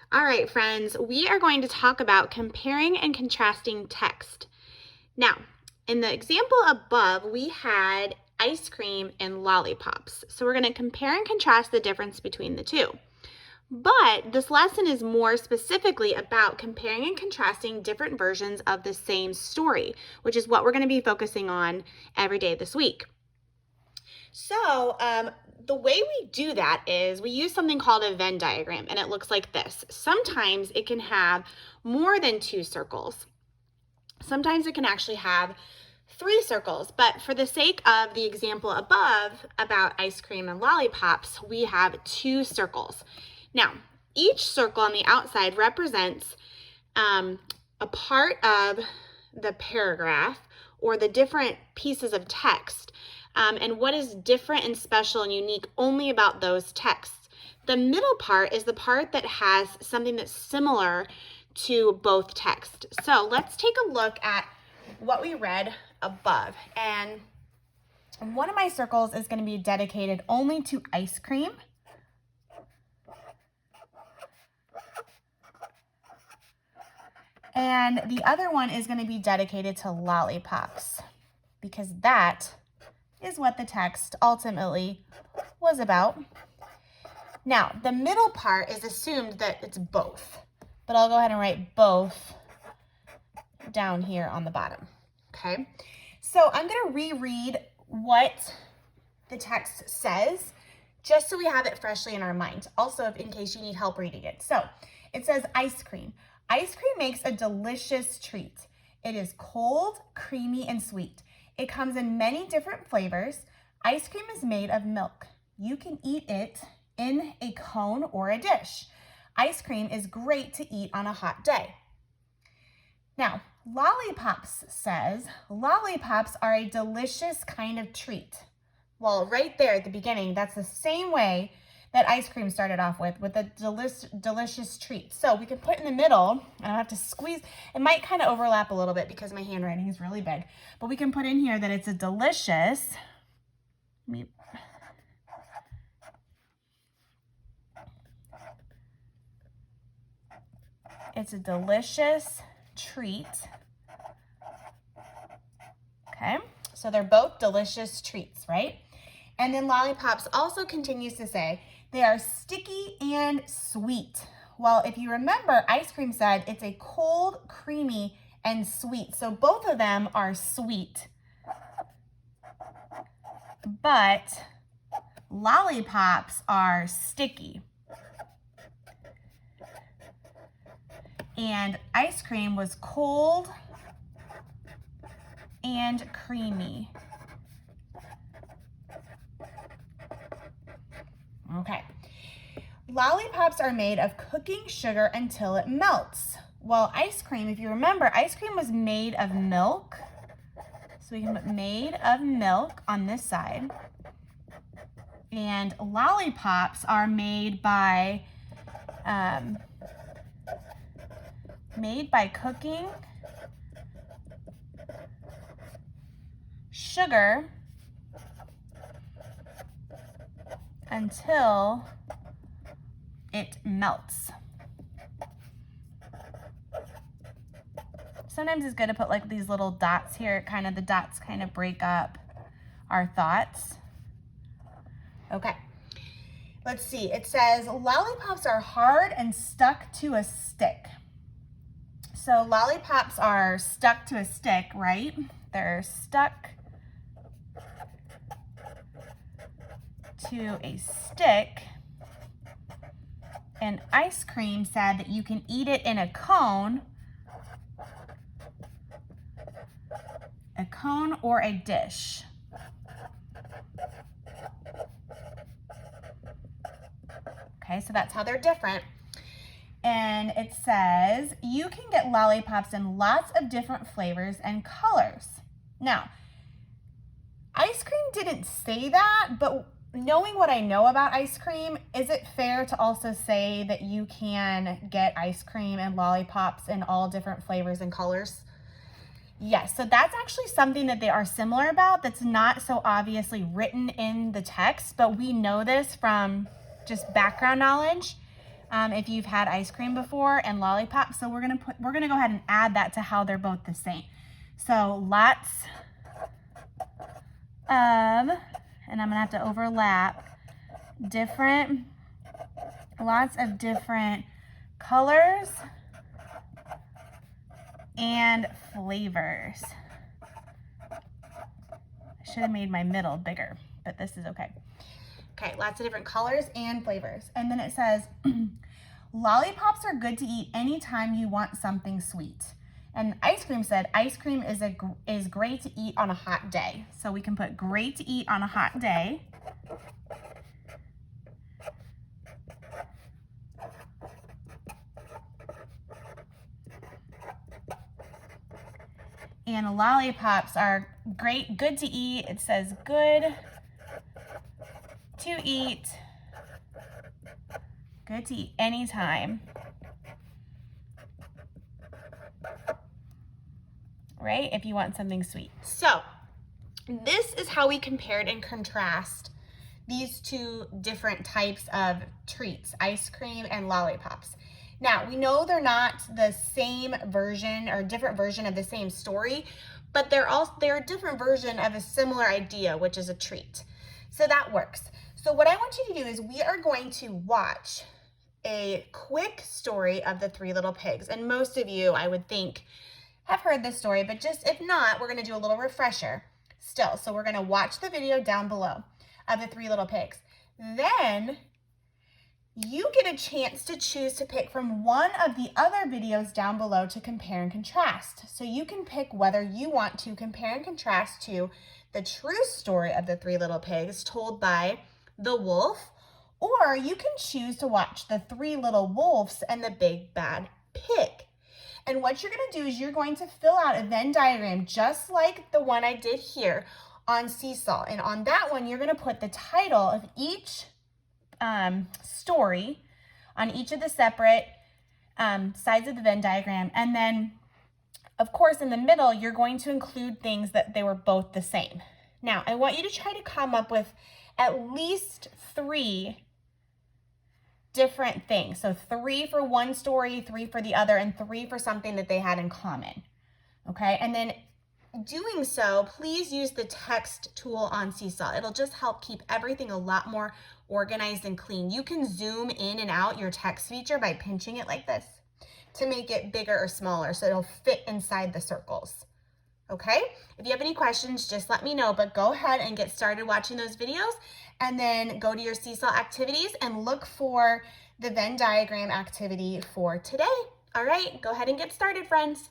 All right, friends, we are going to talk about comparing and contrasting text. Now, in the example above, we had ice cream and lollipops. So we're going to compare and contrast the difference between the two. But this lesson is more specifically about comparing and contrasting different versions of the same story, which is what we're going to be focusing on every day this week. So, the way we do that is we use something called a Venn diagram, and it looks like this. Sometimes it can have more than two circles. Sometimes it can actually have three circles, but for the sake of the example above about ice cream and lollipops, we have two circles. Now, each circle on the outside represents a part of the paragraph or the different pieces of text and what is different and special and unique only about those texts. The middle part is the part that has something that's similar to both texts. So let's take a look at what we read above. And one of my circles is going to be dedicated only to ice cream. And the other one is going to be dedicated to lollipops, because that is what the text ultimately was about. Now, the middle part is assumed that it's both, but I'll go ahead and write both down here on the bottom, okay? So I'm going to reread what the text says, just so we have it freshly in our mind. Also, in case you need help reading it. So it says ice cream. Ice cream makes a delicious treat. It is cold, creamy, and sweet. It comes in many different flavors. Ice cream is made of milk. You can eat it in a cone or a dish. Ice cream is great to eat on a hot day. Now, lollipops says, lollipops are a delicious kind of treat. Well, right there at the beginning, that's the same way that ice cream started off with a delicious treat. So we can put in the middle, and I'll have to squeeze. It might kind of overlap a little bit because my handwriting is really big, but we can put in here that it's a delicious, treat. Okay, so they're both delicious treats, right? And then lollipops also continues to say, they are sticky and sweet. Well, if you remember, ice cream said it's a cold, creamy, and sweet. So both of them are sweet. But lollipops are sticky. And ice cream was cold and creamy. Okay. Lollipops are made of cooking sugar until it melts. Well, ice cream, if you remember, ice cream was made of milk. So we can put made of milk on this side. And lollipops are made by cooking sugar until it melts. Sometimes it's good to put like these little dots here. The dots kind of break up our thoughts. Okay, let's see. It says lollipops are hard and stuck to a stick. So lollipops are stuck to a stick, right? They're stuck to a stick. And ice cream said that you can eat it in a cone or a dish. Okay, so that's how they're different. And it says you can get lollipops in lots of different flavors and colors. Now, ice cream didn't say that, but knowing what I know about ice cream, is it fair to also say that you can get ice cream and lollipops in all different flavors and colors? Yes, so that's actually something that they are similar about that's not so obviously written in the text, but we know this from just background knowledge. if you've had ice cream before and lollipops. So we're gonna go ahead and add that to how they're both the same. So lots of, and I'm gonna have to overlap, lots of different colors and flavors. I should have made my middle bigger, but this is okay. Okay, lots of different colors and flavors. And then it says, lollipops are good to eat anytime you want something sweet. And ice cream said, ice cream is great to eat on a hot day. So we can put great to eat on a hot day. And lollipops are good to eat. It says good to eat. Good to eat anytime. Right? If you want something sweet. So this is how we compared and contrast these two different types of treats, ice cream and lollipops. Now, we know they're not the same version or different version of the same story, but they're a different version of a similar idea, which is a treat. So that works. So what I want you to do is we are going to watch a quick story of the Three Little Pigs. And most of you, I would think, have heard this story, but just if not, we're going to do a little refresher still. So we're going to watch the video down below of the Three Little Pigs. Then you get a chance to choose to pick from one of the other videos down below to compare and contrast. So you can pick whether you want to compare and contrast to the true story of the Three Little Pigs told by the wolf, or you can choose to watch the Three Little Wolves and the Big Bad Pig. And what you're going to do is you're going to fill out a Venn diagram just like the one I did here on Seesaw. And on that one, you're going to put the title of each story on each of the separate sides of the Venn diagram. And then, of course, in the middle, you're going to include things that they were both the same. Now, I want you to try to come up with at least 3 different things. So 3 for one story, 3 for the other, and 3 for something that they had in common. Okay, and then doing so, please use the text tool on Seesaw. It'll just help keep everything a lot more organized and clean. You can zoom in and out your text feature by pinching it like this to make it bigger or smaller so it'll fit inside the circles. Okay, if you have any questions, just let me know, but go ahead and get started watching those videos and then go to your Seesaw activities and look for the Venn diagram activity for today. All right, go ahead and get started, friends.